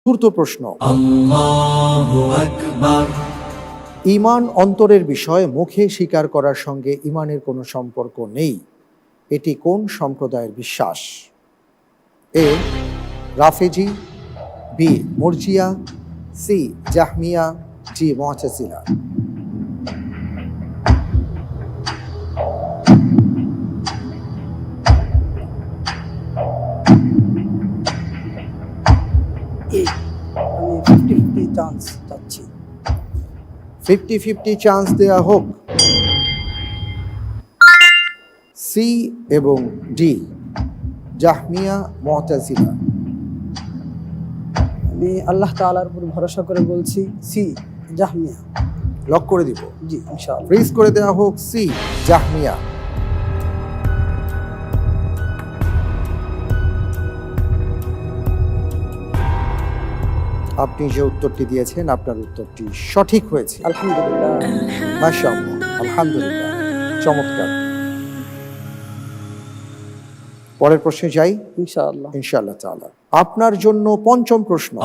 চতুর্থ প্রশ্ন, ঈমান অন্তরের বিষয়, মুখে স্বীকার করার সঙ্গে ঈমানের কোনো সম্পর্ক নেই, এটি কোন সম্প্রদায়ের বিশ্বাস? এ রাফেজি, বি মুরজিয়া, সি জাহমিয়া, ডি মুতাজিলা। আমি 50-50 চান্স চাচ্ছি। 50-50 চান্স দেয়া হোক। সি এবং ডি, জাহমিয়া, মুতাজিলা। আমি আল্লাহ তাআলার উপর ভরসা করে বলছি সি, জাহমিয়া। লক করে দিব। জি ইনশাআল্লাহ। ফ্রিজ করে দেওয়া হোক সি, জাহমিয়া। আপনি যে উত্তরটি দিয়েছেন, আপনার উত্তরটি সঠিক হয়েছে। আলহামদুলিল্লাহ। মাশাআল্লাহ, আলহামদুলিল্লাহ, চমৎকার। পরের প্রশ্নে যাই ইনশাআল্লাহ। ইনশাআল্লাহ তাআলা। আপনার জন্য পঞ্চম প্রশ্ন।